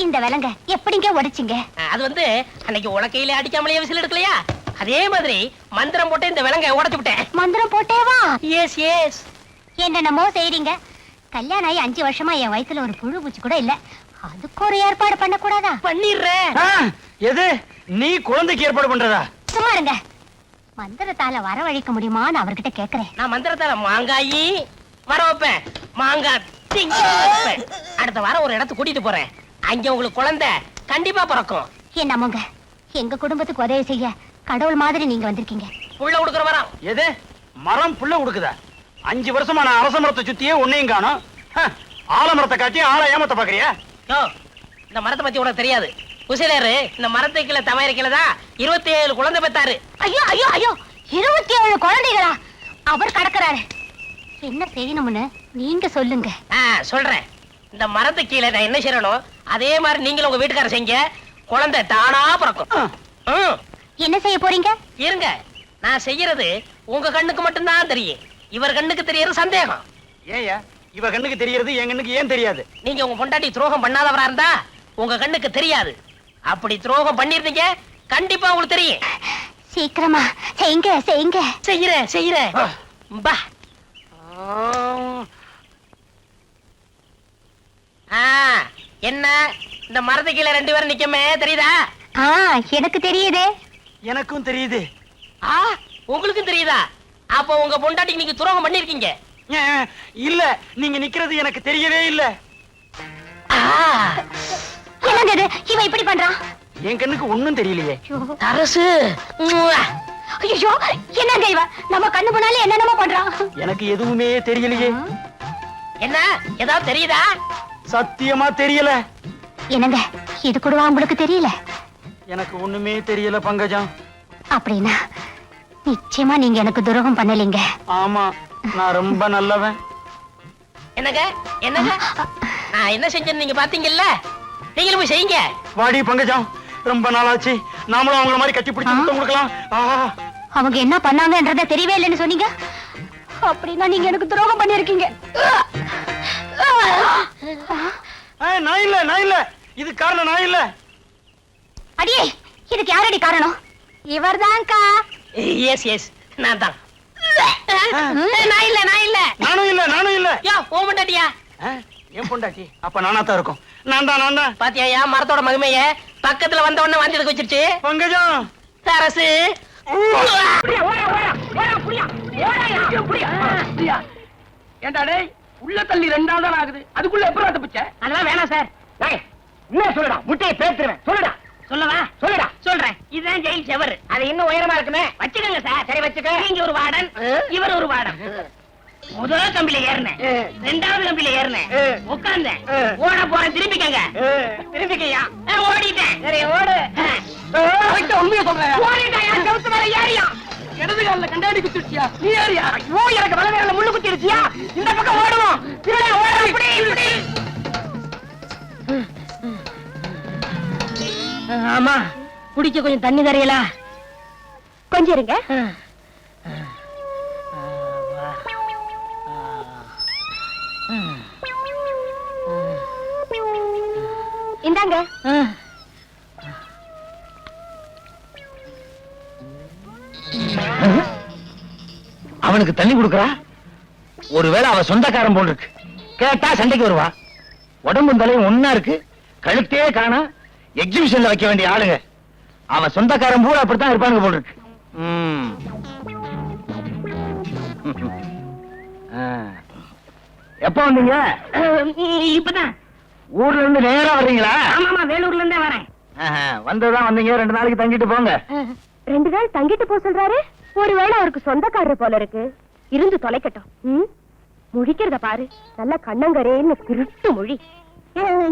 Speaker 5: இந்த விலங்க எப்படிங்க உடைச்சிங்க?
Speaker 3: அது வந்து அன்னைக்கு உலக்கையில அடிக்காமலேயே விசில் எடுக்கலையா, அதே மாதிரி மந்திரம் போட்டு இந்த விலங்கை உடைச்சு விட்டேன்.
Speaker 5: மந்திரம் போட்டேவா?
Speaker 3: S S.
Speaker 5: என்னென்னமோ செய்றீங்க. கல்யாணம் ஆகி 5 வருஷமா என் வயித்துல ஒரு புழு பூச்சி கூட இல்ல. அதுக்கு ஒரு ஏற்பாடு பண்ண கூடாதா?
Speaker 3: பண்ணிடுறேன்.
Speaker 2: ஆ, எது? நீ குழந்தைக்கு ஏற்பாடு பண்றதா?
Speaker 5: சும்மா இருங்க. மந்திரத்தால வரவழைக்க முடியுமான்னு அவர்கிட்ட கேக்குறேன்.
Speaker 3: நான் மந்திரத்தால மாங்காயி வர வைப்பேன், மாங்காய் திங்க வைப்பேன். அடுத்த வாரம் ஒரு இடத்துக்கு கூட்டிட்டு போறேன். அங்க உங்களுக்கு குழந்தை கண்டிப்பா பிறக்கும்.
Speaker 5: என்னமோங்க, எங்க குடும்பத்துக்கு உதவி செய்ய கடவுள் மாதிரி நீங்க வந்திருக்கீங்க.
Speaker 3: புள்ள கொடுக்குற வரம்.
Speaker 2: எது? மரம் புள்ள கொடுக்குதா? 5 வருஷமா நான் அரச மரத்தை சுத்தியே உன்னையும் காணோம். ஆலமரத்தை காட்டி ஆளை ஏமாத்த பாக்குறியா?
Speaker 3: யோ, இந்த மரத்தை பத்தி உனக்கு தெரியாது. குசிலேரு இந்த மரத்துக்கு கீழே தமையரைக்கலதான் 27 குழந்தை பெத்தாரு.
Speaker 5: ஐயோ ஐயோ ஐயோ, 27 குழந்தைகளா? அவர் கடக்குறாரு. என்ன செய்யணும்னு நீங்க சொல்லுங்க.
Speaker 3: சொல்றேன். இந்த மரத்துக்கு கீழே நான் என்ன செய்யணும் அதே மாதிரி நீங்களும் உங்க வீட்டுக்கார செய்யுங்க. குழந்தை தானா பிறக்கும். ம்.
Speaker 5: என்ன செய்ய போறீங்க?
Speaker 3: இருங்க, நான் செய்யறது உங்க கண்ணுக்கு மட்டும்தான் தெரியும். இவர் கண்ணுக்கு தெரியறது சந்தேகம்.
Speaker 2: ஏயா இவ கண்ணுக்கு தெரியறது என் கண்ணுக்கு ஏன் தெரியாது?
Speaker 3: நீங்க உங்க பொண்டாட்டி துரோகம் பண்ணாதவரா இருந்தா உங்க கண்ணுக்கு தெரியாது. அப்படி துரோகம் பண்ணிருந்தீங்க கண்டிப்பா உங்களுக்கு தெரியும்.
Speaker 5: சீக்கிரமா செய்யுங்க செய்யுங்க.
Speaker 3: செய்யறேன். பா. என்ன இந்த மரத்துக்கு கீழே 2 பேரும் நிக்கமே தெரியுதா?
Speaker 5: எனக்கு தெரியுதே.
Speaker 2: எனக்கும் தெரியுது.
Speaker 3: உங்களுக்கும் தெரியுதா? அப்ப உங்க பொண்டாட்டிக்கு நீங்க துரோகம் பண்ணிருக்கீங்க.
Speaker 2: இல்ல, நீங்க நிக்கிறது எனக்கு தெரியவே இல்ல.
Speaker 5: என்னங்க இது? இவன் இப்படி பண்றான்.
Speaker 2: என் கண்ணுக்கு ஒண்ணும் தெரியலையே.
Speaker 3: அரசு.
Speaker 5: ஐயோ, என்னங்க இவன் நம்ம கண்ணு முன்னாலே என்னென்னமோ பண்றான்.
Speaker 2: எனக்கு எதுவுமே தெரியலையே.
Speaker 3: என்ன ஏதாவது தெரியுதா?
Speaker 2: சத்தியமா தெரியல.
Speaker 5: என்னங்க இது கூடவா உங்களுக்கு தெரியல?
Speaker 2: எனக்கு ஒண்ணுமே தெரியல பங்கஜம்.
Speaker 5: அப்படின்னா நிச்சயமா நீங்க எனக்கு துரோகம் பண்ணலீங்க.
Speaker 2: ஆமா, நான் ரொம்ப நல்லவன்.
Speaker 3: என்னங்க நான் என்ன செஞ்சேன்னு நீங்க பாத்தீங்கல்ல, நீங்களும் போய் செய்யுங்க.
Speaker 2: வாடி பங்கஜம், ரொம்ப நாளாச்சு. நாமளும் அவங்கள மாதிரி கட்டி பிடிச்சு முத்தம் கொடுக்கலாம்.
Speaker 5: அவங்க என்ன பண்ணாங்கன்றத தெரியவே இல்லைன்னு சொன்னீங்க. அப்படின்னா நீங்க எனக்கு துரோகம் பண்ணிருக்கீங்க.
Speaker 2: நான் இல்ல இது காரணம் நான் இல்ல.
Speaker 5: அடியே, இதுக்கு யாரடி காரணம்? இவர்தான்க்கா.
Speaker 3: எஸ் நான் தான். நான் இல்ல
Speaker 2: நானும் இல்ல.
Speaker 3: யோ, ஓ பொண்டாட்டியா?
Speaker 2: என் பொண்டாட்டி. அப்ப நானா தான் இருக்கும். நான் தான்.
Speaker 3: பாத்தியா மரத்தோட மகிமைய? பக்கத்துல வந்த உடனே வாந்தி எடுக்க வச்சிருச்சு.
Speaker 2: பங்கஜம்,
Speaker 3: அரசு.
Speaker 4: ஏண்டா டேய், உள்ள தள்ளி 2 நாள் தான் ஆகுது, அதுக்குள்ள எப்படி தப்பிச்ச?
Speaker 3: அதெல்லாம் வேணாம் சார்.
Speaker 4: என்ன சொல்லுடா, முட்டையை பேத்துறேன். சொல்லுடா.
Speaker 3: சொல்றேன். இதுதான் ஜெயில் செவர். அது இன்னும் உயரமா இருக்குமே. வச்சுக்கோங்க சார். சரி வச்சுக்க. நீங்க ஒரு வார்டன், இவர் ஒரு வார்டன். முதல் கம்பியில ஏறினேன், 2வது கம்பியில ஏறினேன், உட்கார்ந்தேன், ஓட போறேன். திரும்பிக்கையா? ஓடிட்டேன். சரி ஓடு.
Speaker 4: உண்மையை சொல்றேன்.
Speaker 3: ஓடிட்டாயா? செவுத்து மேல ஏறியா?
Speaker 4: இடது காலில் கண்டாடி குத்திடுச்சியா? நீ ஏறியா? ஐயோ, எனக்கு வலது காலில் முள்ளு குத்திடுச்சியா? இந்த பக்கம் ஓடுவோம்.
Speaker 3: இப்படி. ஆமா, குடிக்க கொஞ்சம் தண்ணி தரையலா?
Speaker 5: கொஞ்சம் இருங்க. இந்தாங்க.
Speaker 2: அவனுக்கு தண்ணி கொடுக்கறா? ஒருவேளை அவ சொந்தக்காரன் போல் இருக்கு. கேட்டா சண்டைக்கு வருவா. உடம்பு தலையும் ஒன்னா இருக்கு, கழுத்தே காணா. எக்ஸிபிஷன்ல வைக்க வேண்டிய ஆளுங்க. அவன் சொந்தக்காரன் பூரா அப்படித்தான் இருப்பானுங்க போல் இருக்கு. எப்ப வந்தீங்க?
Speaker 4: இப்பதான்.
Speaker 2: ஊர்ல இருந்து நேரா வர்றீங்களா?
Speaker 4: ஆமாமா, வேலூர்ல இருந்தே வரேன்.
Speaker 2: வந்ததான் வந்தீங்க. 2 நாளைக்கு தங்கிட்டு போங்க.
Speaker 6: 2 நாள் தங்கிட்டு போ சொல்றாரு. ஒருவேளை அவருக்கு சொந்தக்காரர் போல இருக்கு. இருந்து தொலைக்கட்டும். முழிக்கிறத பாரு, நல்ல கண்ணங்கரேன்னு திருட்டு மொழி.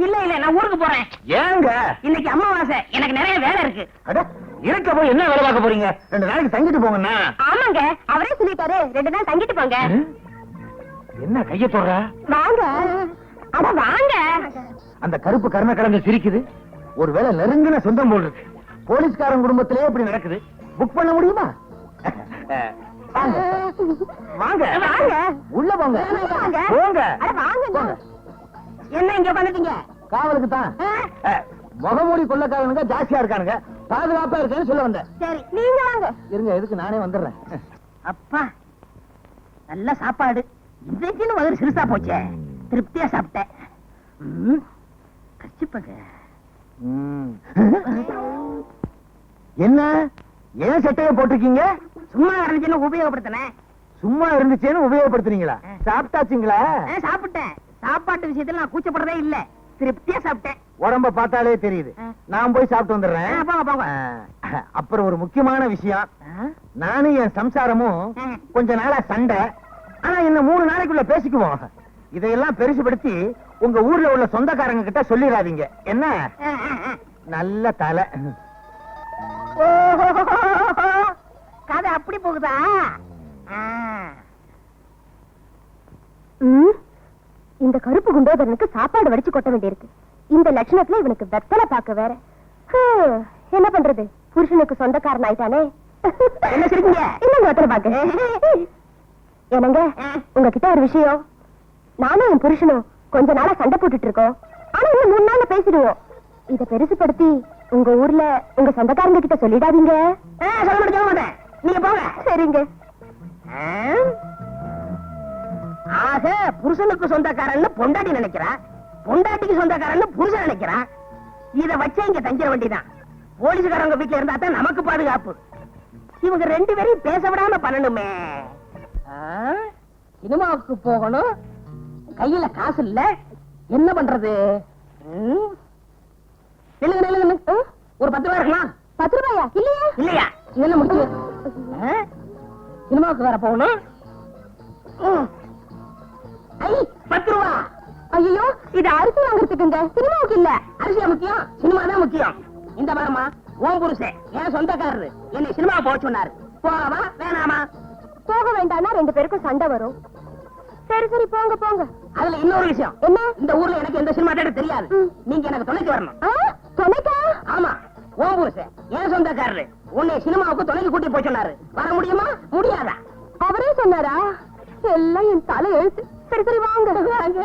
Speaker 4: இல்ல இல்ல, நான் ஊருக்கு போறேன்.
Speaker 2: ஏங்க?
Speaker 4: இன்னைக்கு அமாவாசை, எனக்கு நிறைய வேலை இருக்கு.
Speaker 2: அட, இருக்க போய் என்ன வேலை பார்க்க போறீங்க? 2 நாளைக்கு தங்கிட்டு போங்கண்ணா.
Speaker 6: ஆமாங்க, அவரே சொல்லிட்டாரு 2 நாள் தங்கிட்டு போங்க.
Speaker 2: என்ன கைய தொடுற?
Speaker 6: வாங்க. அட வாங்க.
Speaker 2: அந்த கருப்பு கர்ண கலந்து சிரிக்குது. ஒருவேளை நெருங்கின சொந்தம் போல் இருக்கு. போலீஸ்காரன் குடும்பத்திலே இப்படி நடக்குது. புக் பண்ண முடியுமா? வாங்க வாங்க
Speaker 6: வாங்க.
Speaker 2: உள்ள போங்க.
Speaker 6: வாங்க.
Speaker 2: போங்க.
Speaker 6: அட வாங்க.
Speaker 4: என்ன இங்க உட்காந்துட்டீங்க?
Speaker 2: காவலுக்கு தான். முகமூடி கொள்ளக்காரனுங்க ஜாஸ்தியா இருக்கானுங்க. பாதுகாப்பா இருக்கேன்னு சொல்ல வந்தேன்.
Speaker 4: சரி,
Speaker 6: நீங்க வாங்க.
Speaker 2: இருங்க, எதுக்கு நானே வந்துடுறேன்.
Speaker 4: அப்பா நல்ல சாப்பாடு. இன்றைக்குன்னு முதல்ல சிறுசா போச்சே, திருப்தியா சாப்பிட்டேன். கச்சிப்பங்க.
Speaker 2: என்ன ஏன் சட்டையை போட்டிருக்கீங்க?
Speaker 4: சும்மா இருந்துச்சுன்னு உபயோகப்படுத்தினேன்.
Speaker 2: சும்மா இருந்துச்சேன்னு உபயோகப்படுத்துறீங்களா? சாப்பிட்டாச்சுங்களா?
Speaker 4: சாப்பிட்டேன். சாப்பாட்டு விஷயத்துல நான் கூச்சப்படுறதே இல்ல, திருப்தியா சாப்பிட்டேன்.
Speaker 2: உடம்ப பார்த்தாலே தெரியுது. நான் போய் சாப்பிட்டு வந்துடுறேன்.
Speaker 4: போங்க போங்க.
Speaker 2: அப்புறம் ஒரு முக்கியமான விஷயம். நானும் என் சம்சாரமும் கொஞ்ச நாளா சண்டை. ஆனா இன்னும் 3 நாளைக்குள்ள பேசிக்குவோம். இதையெல்லாம் பெருசுபடுத்தி உங்க ஊர்ல உள்ள சொந்தக்காரங்க கிட்ட சொல்லிடாதீங்க. என்ன? நல்ல தலை.
Speaker 4: கதை அப்படி போகுதா?
Speaker 6: இந்த கருப்பு குண்டோதரனுக்கு சாப்பாடு வடிச்சு கொட்ட வேண்டியிருக்கு. இந்த லட்சணத்துல இவனுக்கு வெத்தலை பாக்க வேற. என்ன பண்றது, புருஷனுக்கு சொந்தக்காரன் ஆயிட்டானே.
Speaker 4: என்ன சிரிக்கீங்க?
Speaker 6: இன்னும் வெத்தலை பாக்க. என்னங்க, உங்ககிட்ட ஒரு விஷயம். நானும் என் புருஷனும் கொஞ்ச நாளா சண்டை போட்டுட்டு இருக்கோம். ஆனா இன்னும் 3 நாள்ல பேசிடுவோம். இத பெருசுபடுத்தி உங்க ஊர்ல உங்க சொந்தக்காரங்க கிட்ட சொல்லிடாதீங்க.
Speaker 4: சொல்ல மாட்டேன், நீங்க போங்க.
Speaker 6: சரிங்க.
Speaker 4: ஆக புருஷனுக்கு சொந்தக்காரன்னு பொண்டாட்டி நினைக்கிறா, பொண்டாட்டிக்கு சொந்தக்காரன்னு புருஷன் நினைக்கிறான். இத வச்சே இங்க தங்கிட வேண்டியதான். போலீஸ்காரங்க வீட்டுல இருந்தா தான் நமக்கு பாதுகாப்பு. இவங்க 2 பேரையும் பேச விடாம பண்ணணுமே. சினிமாவுக்கு போகணும், கையில காசு இல்ல, என்ன பண்றது? ஒரு 10 ரூபாய் இருக்கலாம்.
Speaker 6: 10 ரூபாயா? இல்லையா?
Speaker 4: இல்லையா? இது என்ன முடிச்சு? சினிமாவுக்கு வேற போகணும். 10 ரூபா.
Speaker 6: ஐயோ, இது அரிசி வாங்குறதுக்குங்க, சினிமாவுக்கு இல்ல.
Speaker 4: அரிசியா முக்கியம்? சினிமா தான் முக்கியம். இந்த பாருமா, உன் புருஷன் என் சொந்தக்காரரு என்னை சினிமா போக சொன்னாரு. போவா வேணாமா?
Speaker 6: போக வேண்டாம்னா 2 பேருக்கும் சண்டை வரும். சரி சரி, போங்க போங்க.
Speaker 4: அதுல இன்னொரு விஷயம்.
Speaker 6: என்ன?
Speaker 4: இந்த ஊர்ல எனக்கு எந்த சினிமா தேட்டர் தெரியாது. நீங்க எனக்கு துணைக்கு வரணும்.
Speaker 6: துணைக்கா?
Speaker 4: ஆமா, உன் புருஷன் என் சொந்தக்காரரு உன்னை சினிமாவுக்கு துணைக்கு கூட்டி போய் சொன்னாரு. வர முடியுமா முடியாதா?
Speaker 6: அவரே சொன்னாரா? எல்லாம் என் தலை எழுத்து. சரி சரி, வாங்க வாங்க.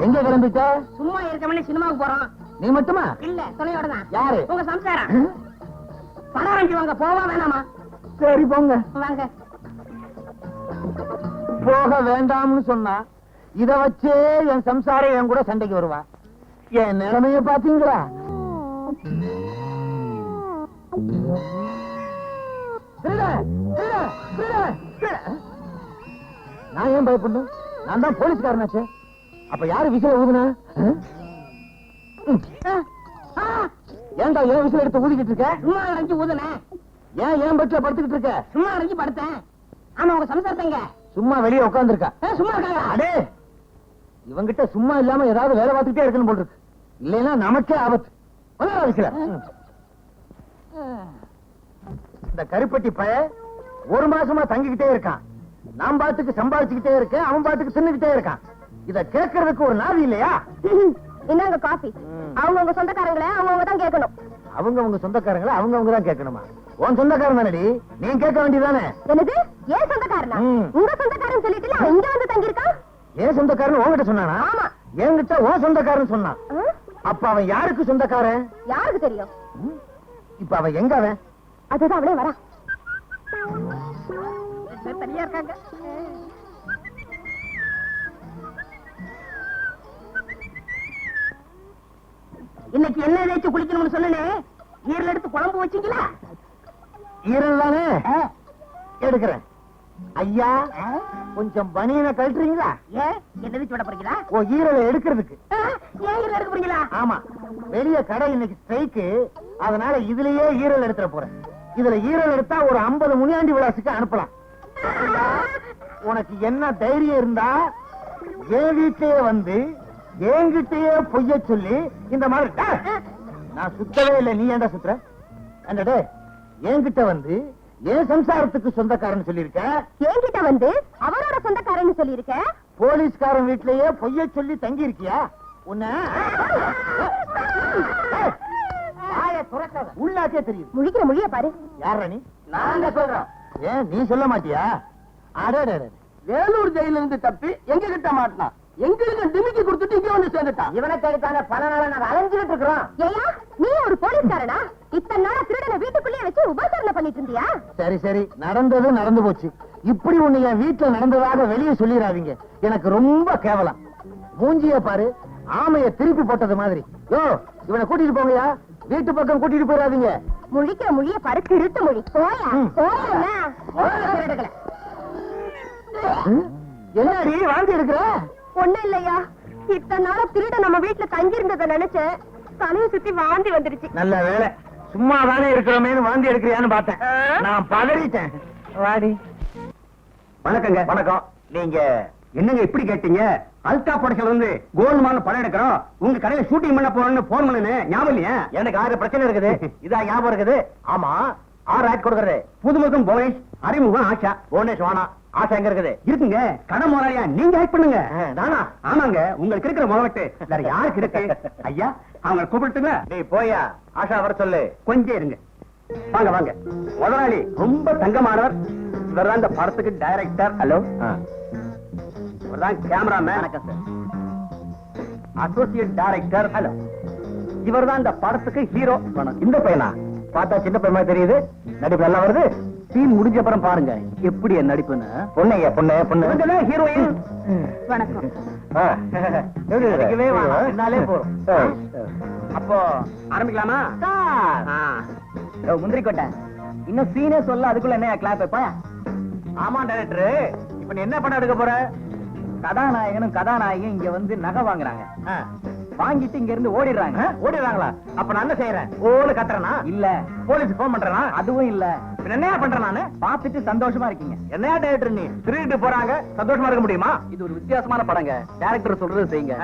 Speaker 2: எங்க கிளம்பிட்ட?
Speaker 4: சும்மா இருக்கவனே சினிமாவுக்கு போறோம்.
Speaker 2: நீ மட்டுமா?
Speaker 4: இல்ல, துணையோட தான்.
Speaker 2: யாரு?
Speaker 4: உங்க சம்சாரம். பணம் ஆரம்பிச்சு வாங்க. போவா வேணாமா?
Speaker 2: சரி போங்க.
Speaker 4: வாங்க.
Speaker 2: போக வேண்டாம்னு சொன்னா இத வச்சே என் சம்சாரம் என் கூட சண்டைக்கு வருவா. என் நிலைமைய பாத்தீங்களா? நான் ஏன் பயப்படணும்? நான் தான் போலீஸ்காரனாச்சே. அப்ப யாரு விசில ஊதுனா? ஏன்டா ஏன் விசில் எடுத்து ஊதிக்கிட்டு இருக்க?
Speaker 4: சும்மா அடைஞ்சு ஊதுனேன்.
Speaker 2: ஏன் பெட்ல படுத்துக்கிட்டு இருக்க?
Speaker 4: சும்மா அடைஞ்சு படுத்தேன். ஆமா, உங்க சம்சாரத்தங்க
Speaker 2: சும்மா வெளியே உட்கார்ந்துருக்கா.
Speaker 4: சும்மா இருக்காங்க.
Speaker 2: அடே, இவங்கிட்ட சும்மா இல்லாம ஏதாவது வேலை பார்த்துட்டே இருக்கணும் போல் இருக்கு. இல்லைன்னா நமக்கே ஆபத்து. விசில. இந்த கருப்பட்டி பய 1 மாசமா தங்கிக்கிட்டே இருக்கான். நான் பாட்டுக்கு சம்பாதிச்சுக்கிட்டே இருக்கேன், அவன் பாட்டுக்கு தின்னுக்கிட்டே இருக்கான். இத கேட்கறதுக்கு ஒரு நாதி இல்லையா?
Speaker 6: என்னங்க காபி? அவங்க உங்க சொந்தக்காரங்களே அவங்க தான் கேட்கணும்.
Speaker 2: அவங்க சொந்தக்காரங்களை அவங்க தான் கேட்கணுமா? உன் சொந்தக்காரன் தானடி, நீ கேட்க வேண்டியதானே?
Speaker 5: என்னது ஏன் சொந்தக்காரனா? உங்க சொந்தக்காரன் சொல்லிட்டு அவன் இங்க வந்து தங்கி இருக்கான்.
Speaker 2: ஏன் சொந்தக்காரன் உன்கிட்ட சொன்னானா?
Speaker 5: ஆமா.
Speaker 2: என்கிட்ட உன் சொந்தக்காரன் சொன்னான். அப்ப அவன் யாருக்கு சொந்தக்காரன்?
Speaker 5: யாருக்கு தெரியும்?
Speaker 2: இப்ப அவன் எங்க? அவன்
Speaker 5: அதுதான் அவளே வரா. தனியா இருக்காங்க.
Speaker 4: இன்னைக்கு என்ன ஏதாச்சும் குளிக்கணும்னு சொன்னே, ஈரல் எடுத்து குழம்பு வச்சீங்களா?
Speaker 2: ஈரல் தானே எடுக்கிறேன். ஐயா கொஞ்சம் பனியனை கழட்டுறீங்களா?
Speaker 4: ஏன் என்னது சொல்ல போறீங்களா?
Speaker 2: ஓ, ஈரலை எடுக்கிறதுக்கு.
Speaker 4: ஏன் ஈரல் எடுக்க போறீங்களா?
Speaker 2: ஆமா, வெளிய கடை இன்னைக்கு ஸ்ட்ரைக்கு, அதனால இதுலயே ஈரல் எடுத்துற போறேன். இதுல ஈரல் எடுத்தா ஒரு 50 முனியாண்டி விலாசுக்கு அனுப்பலாம். உனக்கு என்ன தைரியம் இருந்தா என் வீட்லயே வந்து என்கிட்டயே பொய்ய சொல்லி இந்த மாதிரி நான் சுத்தவே இல்லை, நீ ஏன்டா சுத்துற? என்னடே, என்கிட்ட வந்து என் சம்சாரத்துக்கு சொந்தக்காரன் சொல்லிருக்க,
Speaker 5: என்கிட்ட வந்து அவரோட சொந்தக்காரன்னு சொல்லியிருக்க.
Speaker 2: போலீஸ்காரன் வீட்லயே பொய்ய சொல்லி தங்கி இருக்கியா? உன்ன உள்ளாக்கே தெரியும்.
Speaker 5: முழிக்கிற மொழிய பாரு.
Speaker 2: யாரா நீ?
Speaker 4: நாங்க சொல்றோம்.
Speaker 2: ஏன் நீ சொல்ல மாட்டியா? அடடே,
Speaker 4: வேலூர் ஜெயில இருந்து தப்பி எங்க கிட்ட மாட்டினான். எங்களுக்கு டிமிக்கி கொடுத்துட்டு இங்க வந்து சேர்ந்துட்டான். இவனை தேடித்தான பல நாளா நாங்க அலைஞ்சுட்டு இருக்கிறோம்.
Speaker 5: ஏயா நீ ஒரு போலீஸ்காரனா? இத்தனை நாளா திருடனை வீட்டுக்குள்ளேயே வச்சு உபசரணை பண்ணிட்டு இருந்தியா?
Speaker 2: சரி சரி, நடந்தது நடந்து போச்சு. இப்படி ஒண்ணு என் வீட்டுல நடந்ததாக வெளியே சொல்லிடாதீங்க, எனக்கு ரொம்ப கேவலம். மூஞ்சிய பாரு, ஆமைய திருப்பி போட்டது மாதிரி. யோ, இவனை கூட்டிட்டு போங்கயா, வீட்டு பக்கம் கூட்டிட்டு போயிடாதீங்க.
Speaker 5: முழிக்கிற மொழிய பாரு, திருட்டு மொழி. போயா போயா.
Speaker 2: என்னடி வாந்தி எடுக்கிற?
Speaker 5: ஒண்ணும் இல்லையா, இத்தனை நாளா திருட நம்ம வீட்டுல தங்கி இருந்ததை நினைச்சேன், தலையை சுத்தி வாந்தி வந்துருச்சு.
Speaker 2: நல்ல வேலை, சும்மா தானே இருக்கிறோமேனு வாந்தி எடுக்கிறியான்னு பார்த்தேன். நான் பதறிட்டேன். வாடி.
Speaker 7: வணக்கங்க. வணக்கம். நீங்க என்னங்க இப்படி கேட்டீங்க? அல்டா படத்துல இருந்து கோல்மால் படம் எடுக்கிறோம், உங்க கடையில ஷூட்டிங் பண்ண போறோம்னு போன் பண்ணனே, ஞாபகம் இல்லையா?
Speaker 2: எனக்கு 6 பிரச்சனை இருக்குது, இதா ஞாபகம் இருக்குது.
Speaker 7: ஆமா,
Speaker 2: 6 ஆட் கொடுக்கறது.
Speaker 7: புதுமுகம் புவனேஷ், அறிமுகம் ஆஷா.
Speaker 2: புவனேஷ் வானா, ஆசை எங்க இருக்குது?
Speaker 7: இருக்குங்க, கடை முதலாளியா நீங்க ஆக்ட் பண்ணுங்க.
Speaker 2: நானா?
Speaker 7: ஆமாங்க, உங்களுக்கு இருக்கிற முதலட்டு வேற யாருக்கு இருக்கு? ஐயா, அவங்க கூப்பிட்டுங்களா?
Speaker 2: நீ போயா, ஆஷா வர சொல்லு.
Speaker 7: கொஞ்சம் இருங்க. வாங்க வாங்க. முதலாளி ரொம்ப தங்கமானவர். இவர்தான் இந்த படத்துக்கு டைரக்டர். ஹலோ. இவர்தான் கேமராமேன்.
Speaker 2: வணக்கம் சார்.
Speaker 7: Associate director. ஹலோ. இவர்தான் இந்த படத்துக்கு ஹீரோ.
Speaker 2: இந்த பையனா? பார்த்தா சின்ன பையமா தெரியுது, நடிப்பு நல்லா வருது.
Speaker 7: சீன் முடிஞ்ச அப்புறம் பாருங்க எப்படி என் நடிப்புன்னு.
Speaker 2: பொண்ணையா? பொண்ணு
Speaker 7: ஹீரோயின்.
Speaker 5: வணக்கம்.
Speaker 2: நடிக்கவே வேணாம், என்னாலே போறோம்.
Speaker 7: அப்போ ஆரம்பிக்கலாமா?
Speaker 2: முந்திரி கொட்டை, இன்னும் சீனே சொல்ல, அதுக்குள்ள என்ன கிளாப் வைப்பா? ஆமா டைரக்டர், இப்ப நீ என்ன படம் எடுக்க போற?
Speaker 7: கதாநாயகனும் கதாநாயகியும் இங்க வந்து நகை வாங்குறாங்க. வாங்கிட்டு இங்க இருந்து ஓடிடுறாங்க.
Speaker 2: ஓடிடுறாங்களா? அப்ப நான் என்ன செய்யறேன்? ஓடு கத்துறனா?
Speaker 7: இல்ல.
Speaker 2: போலீஸ் போன் பண்றனா?
Speaker 7: அதுவும் இல்ல.
Speaker 2: என்னையா பண்றேன் நானு?
Speaker 7: பாத்துட்டு சந்தோஷமா இருக்கீங்க.
Speaker 2: என்னையா டைரக்டர் நீ? திருட்டு போறாங்க, சந்தோஷமா இருக்க முடியுமா?
Speaker 7: இது ஒரு வித்தியாசமான படங்க, டைரக்டர் சொல்றது செய்யுங்க.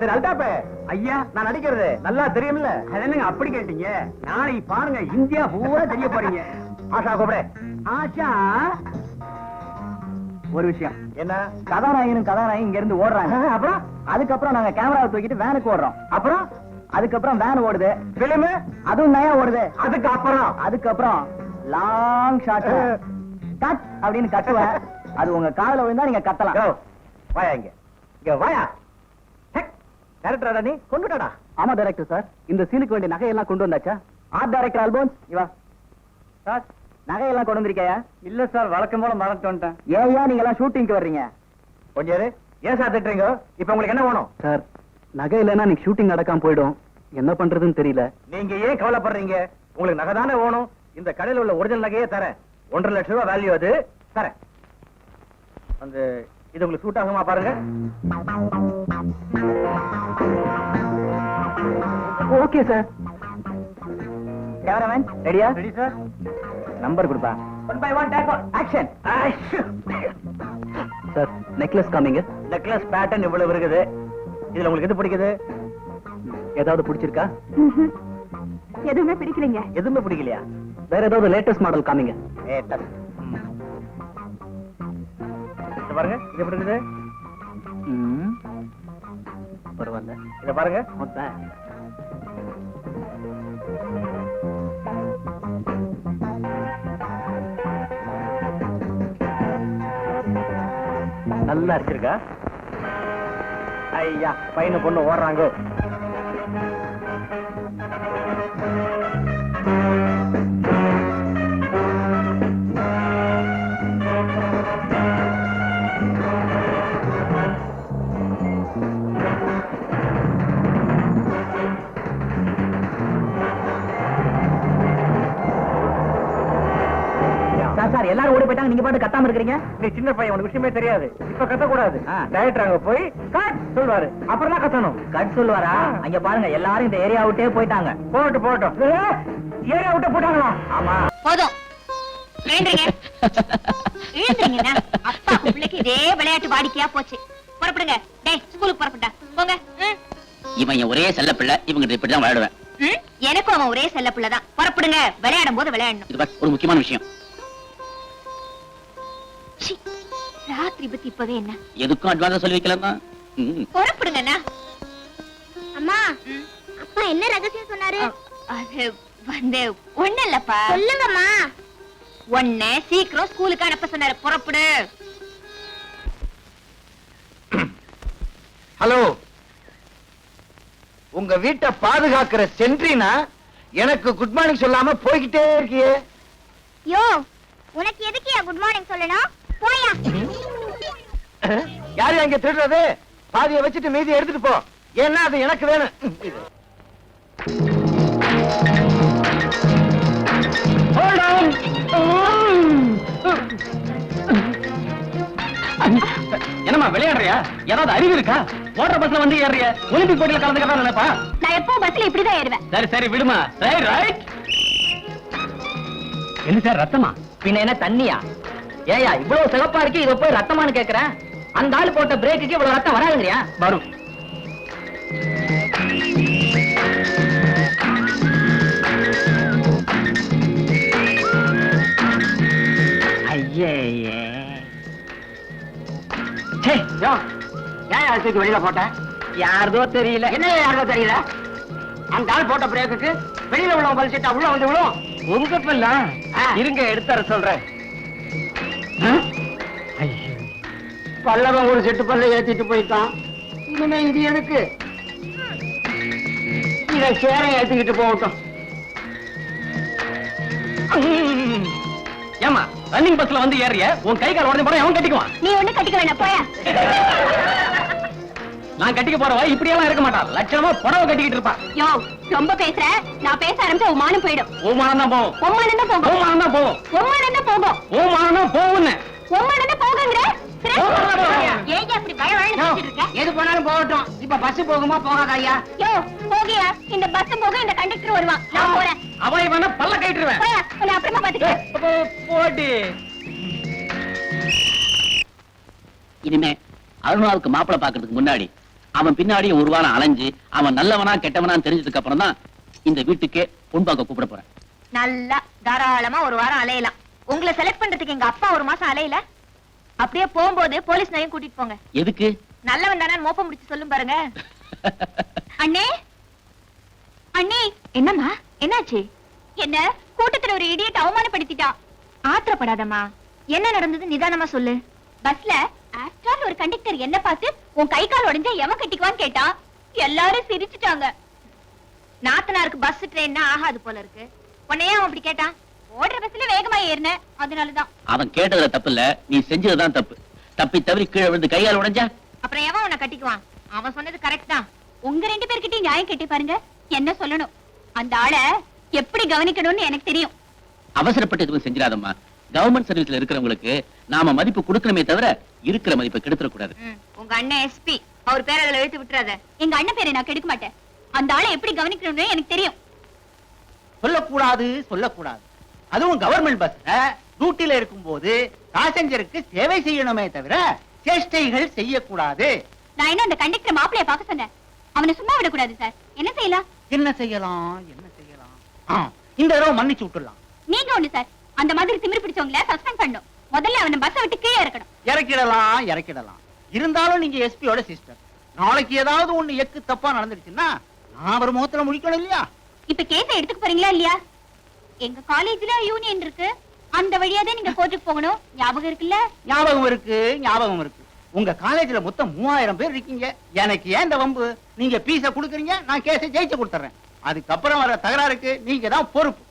Speaker 2: சரி அல்டாப்பே, ஐயா நான் நடிக்கிறது நல்லா தெரியும்ல.
Speaker 7: என்னங்க அப்படி கேட்டீங்க? நாளைக்கு பாருங்க, இந்தியா பூரா தெரிய போறீங்க.
Speaker 2: ஆஷா கூப்பிடு.
Speaker 7: ஆஷா, ஒரு விஷயம்.
Speaker 2: என்ன?
Speaker 7: கதாநாயகனும் கதாநாயகி இங்க இருந்து ஓடுறாங்க.
Speaker 2: அப்புறம்
Speaker 7: அதுக்கப்புறம் நாங்க கேமராவை தூக்கிட்டு வேனுக்கு ஓடுறோம்.
Speaker 2: அப்புறம்
Speaker 7: அதுக்கப்புறம் வேன் ஓடுது,
Speaker 2: பிலிம்
Speaker 7: அதுவும் நயா ஓடுது.
Speaker 2: அதுக்கப்புறம்
Speaker 7: லாங் ஷாட் கட் அப்படின்னு கட்டுவேன். அது உங்க காதுல விழுந்தா நீங்க கத்தலாம்.
Speaker 2: வாயா இங்க வாயா. டைரக்டரா நீ? கொண்டுடாடா.
Speaker 7: ஆமா டைரக்டர் சார், இந்த சீனுக்கு வேண்டிய நகையெல்லாம் கொண்டு வந்தாச்சா? ஆர்ட் டைரக்டர் ஆல்போன்ஸ் இவா சார், நகையெல்லாம் கொண்டு வந்திருக்கையா? இல்ல சார், வழக்கம் போல மறந்து வந்துட்டேன். ஏயா நீங்க எல்லாம் ஷூட்டிங்க்கு வர்றீங்க?
Speaker 2: கொஞ்சம் இரு. ஏன் சார் திட்டுறீங்க? இப்ப உங்களுக்கு என்ன வேணும்?
Speaker 7: சார், நகை இல்லைன்னா நீங்க ஷூட்டிங் நடக்காம போயிடும், என்ன பண்றதுன்னு தெரியல.
Speaker 2: நீங்க ஏன் கவலைப்படுறீங்க? உங்களுக்கு நகை தானே வேணும். இந்த கடையில் உள்ள ஒரிஜினல் நகையே தரேன். 1.5 லட்சம் ரூபாய் வேல்யூ அது. தரேன். அந்த இது உங்களுக்கு சூட் ஆகுமா பாருங்க.
Speaker 7: Okay sir. கேமராமேன் ரெடியா?
Speaker 2: Ready sir.
Speaker 7: நம்பர் கொடுப்பா.
Speaker 2: 1 by 1 take action.
Speaker 7: Sir, necklace காமிங்க.
Speaker 2: நெக்லஸ் பேட்டர்ன் இவ்வளவு இருக்குது. இதுல உங்களுக்கு எது பிடிக்குது?
Speaker 7: ஏதாவது பிடிச்சிருக்கா?
Speaker 5: எதுவுமே பிடிக்கலைங்க.
Speaker 2: எதுவுமே பிடிக்கலையா?
Speaker 7: வேற ஏதாவது லேட்டஸ்ட் மாடல் காமிங்க.
Speaker 2: இது பாருங்க, இது எப்படி இருக்குது?
Speaker 7: பரவாயில்ல.
Speaker 2: இத பாருங்க.
Speaker 7: நல்லா அடிச்சிருக்கா. ஐயா பையனு பொண்ணு ஓடுறாங்க.
Speaker 4: சார் எல்லாரும் ஓடி போயிட்டாங்க, நீங்க பாட்டு கத்தாம இருக்கிறீங்க.
Speaker 7: நீ சின்ன பையன், உனக்கு விஷயமே தெரியாது. இப்ப கத்த கூடாது. டைரக்டர் அங்க போய் கட் சொல்வாரு, அப்புறம் தான் கத்தணும்.
Speaker 4: கட் சொல்லுவாரா? அங்க பாருங்க எல்லாரும் இந்த ஏரியா விட்டே போயிட்டாங்க.
Speaker 7: போட்டோம் ஏரியா விட்டு போட்டாங்களா?
Speaker 4: ஆமா
Speaker 5: போதும் எழுந்துருங்க. எழுந்துருங்க. அப்பா பிள்ளைக்கு இதே விளையாட்டு வாடிக்கையா போச்சு. புறப்படுங்க. டேய் ஸ்கூலுக்கு புறப்பட்டா போங்க.
Speaker 3: இவன் என் ஒரே செல்ல பிள்ளை, இவங்க இப்படிதான் விளையாடுவேன்.
Speaker 5: எனக்கும் அவன் ஒரே செல்ல பிள்ளைதான். புறப்படுங்க. விளையாடும் போது விளையாடணும்.
Speaker 3: இது ஒரு முக்கியமான விஷயம்.
Speaker 5: ராத்திரி பத்தி இப்பவே என்ன
Speaker 3: எதுக்கும் அட்வான்ஸா சொல்லி வைக்கலாம்.
Speaker 5: புறப்படுங்கண்ணா. அம்மா அப்பா என்ன ரகசியம் சொன்னாரு? அது வந்து ஒண்ணு இல்லப்பா. சொல்லுங்கம்மா. ஒண்ணு சீக்கிரம் ஸ்கூலுக்கு அனுப்ப சொன்னாரு. புறப்படு.
Speaker 2: ஹலோ, உங்க வீட்டை பாதுகாக்கிற சென்ட்ரினா எனக்கு குட் மார்னிங் சொல்லாம போய்கிட்டே இருக்கியே.
Speaker 5: யோ உனக்கு எதுக்கு குட் மார்னிங் சொல்லணும்? போயா.
Speaker 2: யாரு அங்க திருடுறது? பாதியை வச்சுட்டு மீதி எடுத்துட்டு போ. ஏன்னா அது எனக்கு வேணும்.
Speaker 3: என்னமா விளையாடுறியா? ஏதாவது அறிவு இருக்கா? ஓட்டர் பஸ்ல வந்து ஏறிய ஒலிம்பிக் போட்டியில கலந்துக்கிறதா நினைப்பா?
Speaker 5: நான் எப்போ பஸ்ல இப்படிதான் ஏறுவேன்.
Speaker 3: சரி சரி விடுமா. ரைட். என்ன சார் ரத்தமா?
Speaker 4: பின்ன என்ன தண்ணியா? ஏயா இவ்வளவு சிகப்பா இருக்கு, இத போய் ரத்தமானு கேக்குறேன். அந்த ஆள் போட்ட பிரேக்குக்கு இவ்வளவு ரத்தம் வராதுங்கறியா?
Speaker 3: வரும்.
Speaker 4: ஐயே
Speaker 2: ஏன் அதுக்கு வெளியில போட்ட?
Speaker 4: யாரதோ தெரியல.
Speaker 2: என்ன யாருக்கும் தெரியல? அந்த ஆள் போட்ட பிரேக்குக்கு வெளியில உள்ள பலிச்சிட்டா உள்ள வந்து விழும்.
Speaker 4: உங்க பிள்ளை இருங்க எடுத்துற சொல்றேன்.
Speaker 2: பல்லவன் ஒரு செட்டு பல்ல ஏத்திட்டு போயிட்டான். இனிமே இது எதுக்கு? இத சேர ஏத்திக்கிட்டு போகட்டும்.
Speaker 3: ஏமா ரன்னிங் பஸ்ல வந்து ஏறிய உன் கை கால் உடனே போட அவன் கட்டிக்குவான்.
Speaker 5: நீ ஒண்ணு கட்டிக்க வேண்டாம். போயா.
Speaker 3: நான் கட்டிக்க போறவா இப்படியெல்லாம் இருக்க மாட்டான். லட்சணமா புடவை கட்டிக்கிட்டு இருப்பான்.
Speaker 5: யோ ரொம்ப பேசுற. நான் பேச ஆரம்பிச்சா உன் மானம் போயிடும்.
Speaker 3: ஓமானம் தான் போகும்.
Speaker 5: உம்மானம் தான் போகும்.
Speaker 3: ஓமானம் தான் போகும்.
Speaker 5: உம்மானம் தான் போகும்.
Speaker 3: ஓமானம் தான் போகும்னு.
Speaker 5: உம்மானம் தான் போகுங்கற.
Speaker 3: உம்மானம் தான் போகும்.
Speaker 5: ஏன் அப்படி பயவழன்னு பேசிட்டு இருக்க?
Speaker 4: எது போனாலும் போகட்டும். இப்ப பஸ் போகுமா போகாதா ஐயா?
Speaker 5: யோ போகியா. இந்த பஸ் போக இந்த கண்டக்டர் வருவான். நான் போறேன்.
Speaker 3: அவன் இவன பல்ல கட்டிடுவேன்.
Speaker 5: போயா. நான் அப்புறமா பாத்துக்கிறேன்.
Speaker 3: போடி. இனிமே அருணாவுக்கு மாப்பிளை பாக்குறதுக்கு முன்னாடி அவன் பின்னாடி ஒரு வாரம் அலைஞ்சு அவன் நல்லவனா கெட்டவனா தெரிஞ்சதுக்கு அப்புறம் தான் இந்த வீட்டுக்கே பொன் பார்க்க கூப்பிட போறேன்.
Speaker 5: நல்லா தாராளமா ஒரு வாரம் அலையலாம். உங்களை செலக்ட் பண்றதுக்கு எங்க அப்பா ஒரு மாசம் அலையல. அப்படியே போகும்போது போலீஸ் நையும் கூட்டிட்டு போங்க.
Speaker 3: எதுக்கு?
Speaker 5: நல்லவன் தானே மோப்ப முடிச்சு சொல்லும் பாருங்க. அண்ணே அண்ணே. என்னம்மா என்னாச்சு? என்ன கூட்டத்துல ஒரு இடியட் அவமானப்படுத்திட்டான். ஆத்திரப்படாதம்மா. என்ன நடந்தது நிதானமா சொல்லு. பஸ்ல ஆஸ்ட்ரால் ஒரு கண்டக்டர் என்ன பார்த்து உன் கை கால் உடைஞ்சா எவன் கட்டிக்குவான்னு கேட்டான். எல்லாரும் சிரிச்சுட்டாங்க. நாத்தனாருக்கு பஸ் ட்ரெயின்னா ஆகாது போல இருக்கு. உன்னையே அவன் அப்படி கேட்டான். ஓடுற பஸ்ல வேகமா ஏறின அதனாலதான்.
Speaker 3: அவன் கேட்டதுல தப்பு இல்ல, நீ செஞ்சதுதான் தப்பு. தப்பி தவறி கீழே விழுந்து கையால் உடைஞ்சா
Speaker 5: அப்புறம் எவன் உன்னை கட்டிக்குவான்? அவன் சொன்னது கரெக்ட் தான். உங்க ரெண்டு பேர்கிட்டயும் நியாயம் கேட்டி பாருங்க. என்ன சொல்லணும்? அந்த ஆளை எப்படி கவனிக்கணும்னு எனக்கு தெரியும்.
Speaker 3: அவசரப்பட்டு எதுவும் செஞ்சிடாதம்மா. கவர்மெண்ட் சர்வீஸ்ல இருக்கிறவங்களுக்கு நாம மதிப்பு கொடுக்கணுமே தவிர இருக்கிற மதிப்பை கெடுத்துட கூடாது.
Speaker 5: உங்க அண்ணன் எஸ்பி அவர் பேர் அதுல எழுத்து விட்டுறாத. எங்க அண்ணன் பேரை நான் கெடுக்க மாட்டேன். அந்த ஆளை எப்படி கவனிக்கணும்னு எனக்கு தெரியும்.
Speaker 2: சொல்லக்கூடாது சொல்லக்கூடாது. அதுவும் கவர்மெண்ட் பஸ்ல டியூட்டில இருக்கும்போது பாசஞ்சருக்கு சேவை செய்யணுமே தவிர சேஷ்டைகள் செய்யக்கூடாது.
Speaker 5: நான் என்ன அந்த கண்டக்டர் மாப்பிளைய பார்க்க சொன்னேன். அவனை சும்மா விடக்கூடாது சார். என்ன செய்யலாம்?
Speaker 2: என்ன செய்யலாம் என்ன செய்யலாம்? இந்த தடவை மன்னிச்சு விட்டுடலாம்.
Speaker 5: நீங்க ஒண்ணு சார். அந்த மாதிரி திமிரு பிடிச்சவங்கள சஸ்பெண்ட் பண்ணணும். முதல்ல அவனை பஸ்ஸை விட்டு கீழே இறக்கணும்.
Speaker 2: இறக்கிடலாம். இருந்தாலும் நீங்க எஸ்பியோட சிஸ்டர். நாளைக்கு ஏதாவது ஒண்ணு எக்கு தப்பா நடந்துருச்சுன்னா நான் ஒரு முகத்துல முடிக்கணும் இல்லையா?
Speaker 5: இப்ப கேஸ எடுத்துக்க போறீங்களா இல்லையா? எங்க காலேஜ்ல யூனியன் இருக்கு. அந்த வழியா தான் நீங்க கோர்ட்டுக்கு போகணும். ஞாபகம் இருக்குல்ல?
Speaker 2: ஞாபகம் இருக்கு.
Speaker 8: உங்க காலேஜ்ல மொத்தம் 3000 பேர் இருக்கீங்க. எனக்கு ஏன் இந்த வம்பு? நீங்க பீஸ குடுக்குறீங்க, நான் கேஸை ஜெயிச்சு கொடுத்துறேன். அதுக்கப்புறம் வர தகராறுக்கு நீங்க தான் பொறுப்பு.